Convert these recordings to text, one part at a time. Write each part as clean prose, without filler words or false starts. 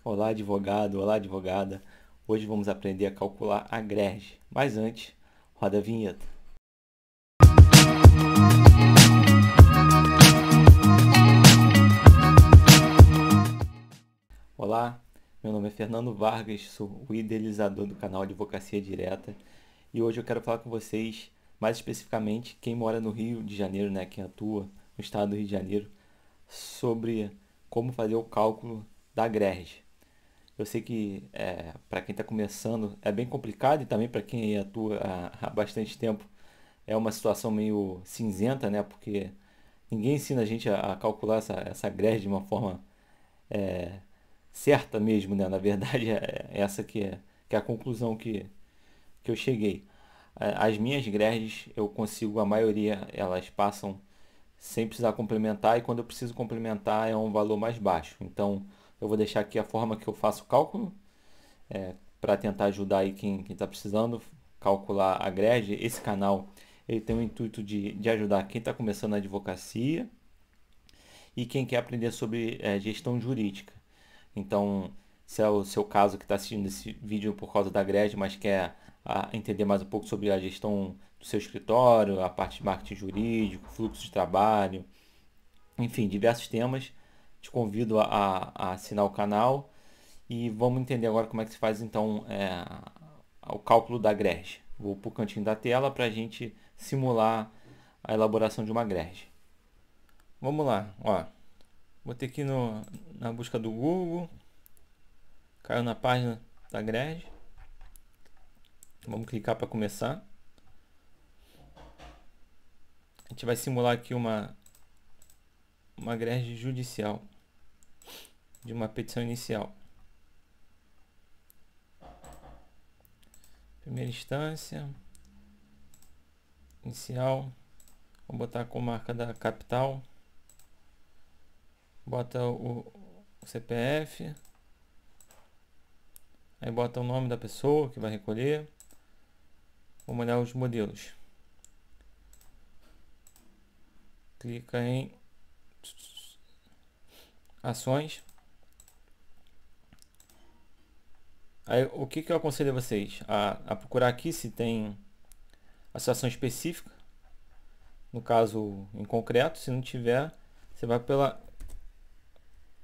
Olá, advogado, olá, advogada. Hoje vamos aprender a calcular a greve. Mas antes, roda a vinheta. Olá, meu nome é Fernando Vargas, sou o idealizador do canal Advocacia Direta e hoje eu quero falar com vocês, mais especificamente, quem mora no Rio de Janeiro, né, quem atua no estado do Rio de Janeiro, sobre como fazer o cálculo da greve. Eu sei que para quem está começando é bem complicado e também para quem atua há bastante tempo é uma situação meio cinzenta, né? Porque ninguém ensina a gente a calcular essa grade de uma forma certa mesmo, né? Na verdade, é essa que é a conclusão que eu cheguei. As minhas gredes, eu consigo, a maioria, elas passam sem precisar complementar, e quando eu preciso complementar é um valor mais baixo. Então, eu vou deixar aqui a forma que eu faço o cálculo, para tentar ajudar aí quem está precisando calcular a grade. Esse canal ele tem o intuito de ajudar quem está começando na advocacia e quem quer aprender sobre gestão jurídica. Então, se é o seu caso que está assistindo esse vídeo por causa da grade, mas quer entender mais um pouco sobre a gestão do seu escritório, a parte de marketing jurídico, fluxo de trabalho, enfim, diversos temas, te convido a assinar o canal e vamos entender agora como é que se faz então o cálculo da grege. Vou para o cantinho da tela para a gente simular a elaboração de uma grege. Vamos lá, ó. Vou ter que ir na busca do Google, caiu na página da grege. Vamos clicar para começar. A gente vai simular aqui uma greve judicial de uma petição inicial. Primeira instância, inicial, vou botar com marca da capital, bota o CPF, aí bota o nome da pessoa que vai recolher. Vamos olhar os modelos. Clica em ações. Aí, o que eu aconselho a vocês? A procurar aqui se tem a situação específica, no caso em concreto. Se não tiver, você vai pela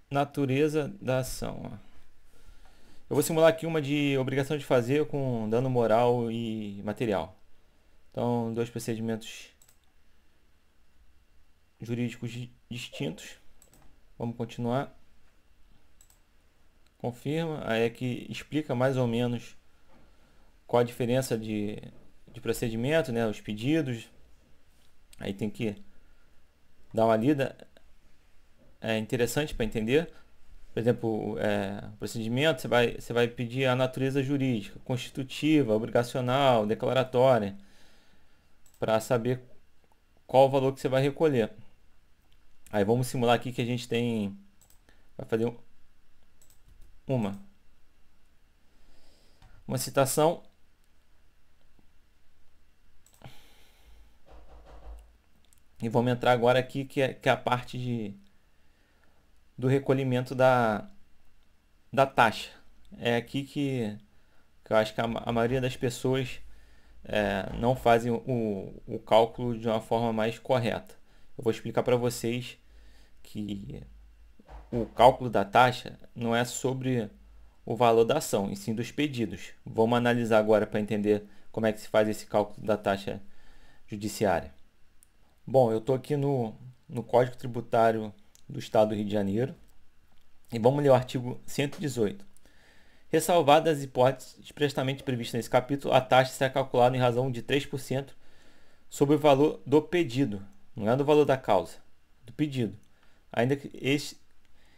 natureza da ação. Eu vou simular aqui uma de obrigação de fazer com dano moral e material. Então, dois procedimentos jurídicos distintos. Vamos continuar. Confirma. Aí é que explica mais ou menos qual a diferença de procedimento, né? Os pedidos. Aí tem que dar uma lida. É interessante para entender. Por exemplo, procedimento, você vai pedir a natureza jurídica, constitutiva, obrigacional, declaratória, para saber qual o valor que você vai recolher. Aí vamos simular aqui que a gente vai fazer uma citação e vamos entrar agora aqui que é a parte do recolhimento da taxa. É aqui que eu acho que a maioria das pessoas não fazem o cálculo de uma forma mais correta. Eu vou explicar para vocês que o cálculo da taxa não é sobre o valor da ação, e sim dos pedidos. Vamos analisar agora para entender como é que se faz esse cálculo da taxa judiciária. Bom, eu estou aqui no Código Tributário do Estado do Rio de Janeiro e vamos ler o artigo 118. Ressalvadas as hipóteses expressamente previstas nesse capítulo, a taxa será calculada em razão de 3% sobre o valor do pedido, não é do valor da causa, do pedido, ainda que este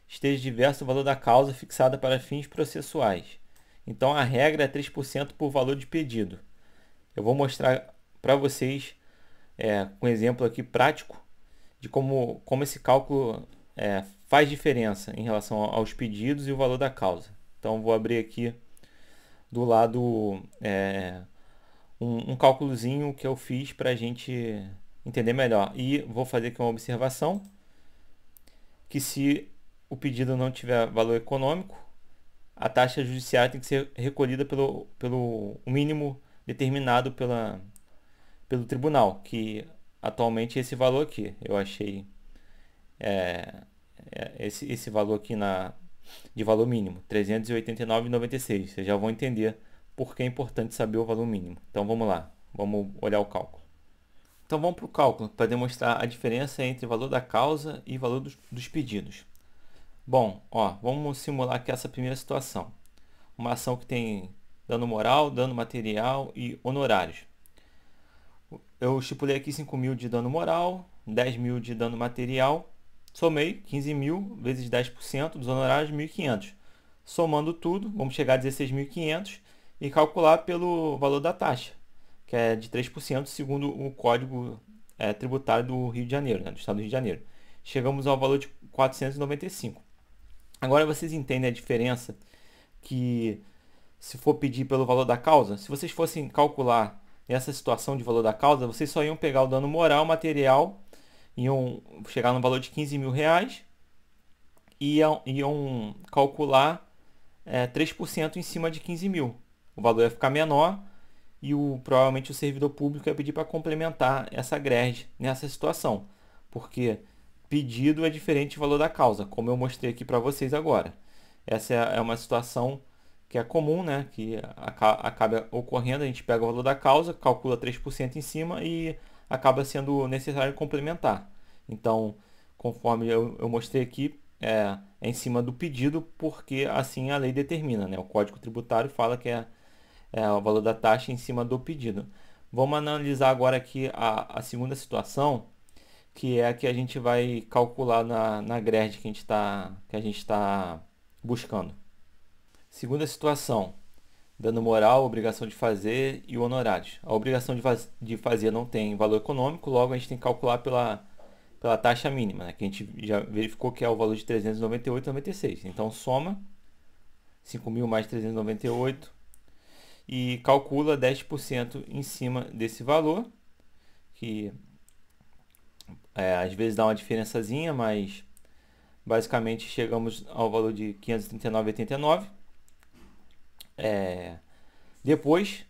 esteja diverso do valor da causa fixada para fins processuais. Então a regra é 3% por valor de pedido. Eu vou mostrar para vocês um exemplo aqui prático de como esse cálculo faz diferença em relação aos pedidos e o valor da causa. Então vou abrir aqui do lado um cálculozinho que eu fiz para a gente entender melhor. E vou fazer aqui uma observação, que se o pedido não tiver valor econômico, a taxa judiciária tem que ser recolhida pelo mínimo determinado pelo tribunal, que atualmente é esse valor aqui. Eu achei esse valor aqui de valor mínimo, R$ 389,96. Vocês já vão entender por que é importante saber o valor mínimo. Então vamos lá, vamos olhar o cálculo. Então vamos para o cálculo para demonstrar a diferença entre o valor da causa e o valor dos pedidos. Bom, ó, vamos simular aqui essa primeira situação. Uma ação que tem dano moral, dano material e honorários. Eu estipulei aqui 5 mil de dano moral, 10 mil de dano material, somei 15 mil vezes 10% dos honorários, 1.500. Somando tudo, vamos chegar a 16.500 e calcular pelo valor da taxa, que é de 3% segundo o Código Tributário do Rio de Janeiro, né, do Estado do Rio de Janeiro. Chegamos ao valor de 495. Agora vocês entendem a diferença que, se for pedir pelo valor da causa, se vocês fossem calcular essa situação de valor da causa, vocês só iam pegar o dano moral, material, iam chegar no valor de 15 mil reais e iam calcular 3% em cima de 15 mil. O valor ia ficar menor e provavelmente o servidor público ia pedir para complementar essa grade nessa situação, porque pedido é diferente do valor da causa, como eu mostrei aqui para vocês agora. Essa é uma situação que é comum, né? Que acaba ocorrendo, a gente pega o valor da causa, calcula 3% em cima e acaba sendo necessário complementar. Então, conforme eu mostrei aqui, é em cima do pedido, porque assim a lei determina, né? O Código Tributário fala que é o valor da taxa em cima do pedido. Vamos analisar agora aqui a segunda situação, que é a que a gente vai calcular na grade que a gente tá buscando. Segunda situação, dano moral, obrigação de fazer e honorários. A obrigação de fazer não tem valor econômico, logo a gente tem que calcular pela taxa mínima, né, que a gente já verificou que é o valor de R$ 398,96. Então soma 5.000 mais 398 e calcula 10% em cima desse valor, que às vezes dá uma diferençazinha, mas basicamente chegamos ao valor de R$ 539,89. Depois,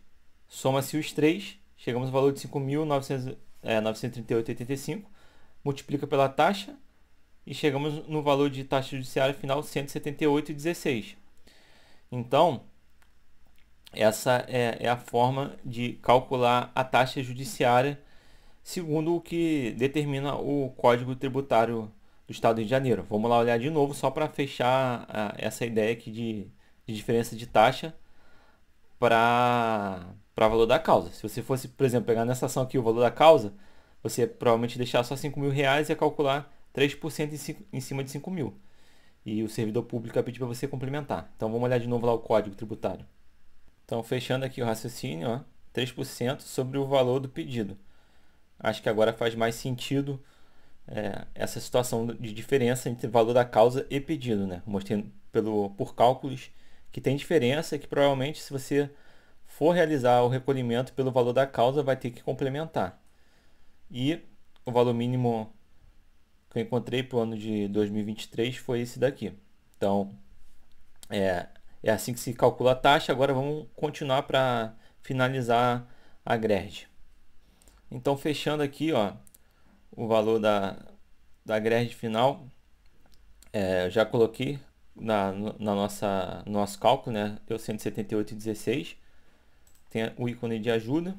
soma-se os três, chegamos ao valor de 5.938,85, multiplica pela taxa e chegamos no valor de taxa judiciária final 178,16. Então, essa é a forma de calcular a taxa judiciária segundo o que determina o Código Tributário do Estado do Rio de Janeiro. Vamos lá olhar de novo só para fechar essa ideia aqui de diferença de taxa para valor da causa. Se você fosse, por exemplo, pegar nessa ação aqui o valor da causa, você ia provavelmente deixar só 5 mil reais e ia calcular 3% em cima de 5 mil. E o servidor público ia pedir para você complementar. Então vamos olhar de novo lá o Código Tributário. Então fechando aqui o raciocínio, ó, 3% sobre o valor do pedido. Acho que agora faz mais sentido essa situação de diferença entre valor da causa e pedido, né? Mostrando por cálculos que tem diferença, que provavelmente se você for realizar o recolhimento pelo valor da causa vai ter que complementar. E o valor mínimo que eu encontrei para o ano de 2023 foi esse daqui. Então é assim que se calcula a taxa. Agora vamos continuar para finalizar a grade. Então fechando aqui, ó, o valor da grade final, eu já coloquei no nosso cálculo, né? Deu 178,16. Tem o ícone de ajuda.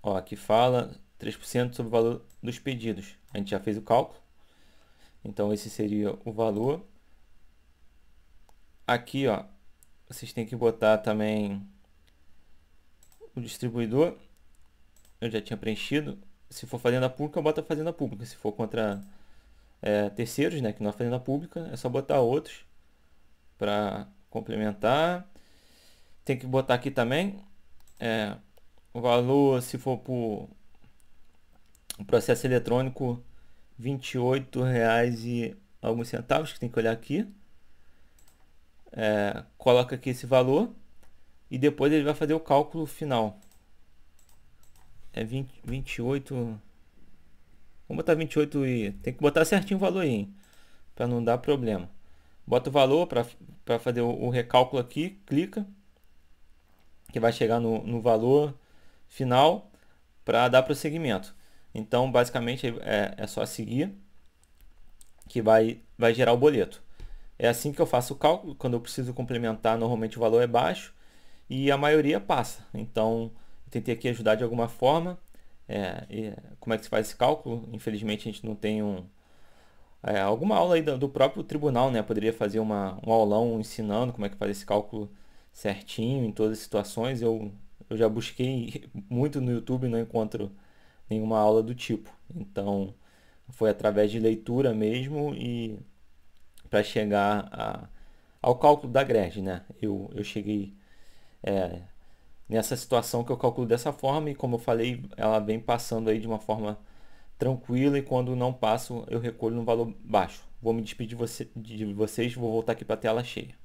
Ó, aqui fala 3% sobre o valor dos pedidos. A gente já fez o cálculo. Então esse seria o valor. Aqui, ó, vocês têm que botar também o distribuidor. Eu já tinha preenchido. Se for fazenda pública, bota fazenda pública. Se for contra terceiros, né, que não é fazenda pública, é só botar outros para complementar. Tem que botar aqui também o valor, se for por processo eletrônico, R$ 28,00 e alguns centavos, que tem que olhar aqui. Coloca aqui esse valor e depois ele vai fazer o cálculo final. 28. Vamos botar 28 e tem que botar certinho o valor aí, para não dar problema. bota o valor para fazer o recálculo aqui, clica, que vai chegar no valor final para dar prosseguimento. Então, basicamente, é só seguir que vai gerar o boleto. É assim que eu faço o cálculo. Quando eu preciso complementar, normalmente o valor é baixo e a maioria passa. Então, eu tentei aqui ajudar de alguma forma. Como é que se faz esse cálculo? Infelizmente, a gente não tem alguma aula aí do próprio tribunal, né? Poderia fazer um aulão ensinando como é que faz esse cálculo certinho em todas as situações. Eu já busquei muito no YouTube e não encontro nenhuma aula do tipo. Então, foi através de leitura mesmo e para chegar ao cálculo da grade, né? Eu cheguei nessa situação que eu calculo dessa forma e, como eu falei, ela vem passando aí de uma forma tranquila e quando não passo eu recolho no valor baixo. Vou me despedir de vocês, vou voltar aqui para a tela cheia.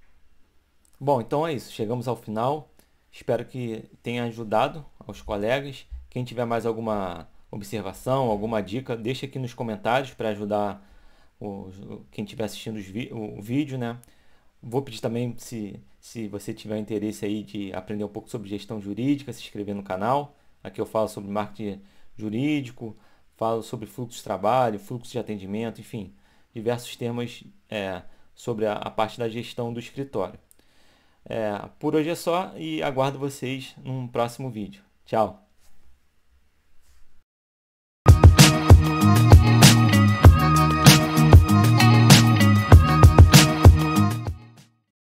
Bom, então é isso. Chegamos ao final. Espero que tenha ajudado aos colegas. Quem tiver mais alguma observação, alguma dica, deixa aqui nos comentários para ajudar quem estiver assistindo o vídeo, né? Vou pedir também, se você tiver interesse aí de aprender um pouco sobre gestão jurídica, se inscrever no canal. Aqui eu falo sobre marketing jurídico, falo sobre fluxo de trabalho, fluxo de atendimento, enfim, diversos temas sobre a parte da gestão do escritório. Por hoje é só e aguardo vocês num próximo vídeo. Tchau!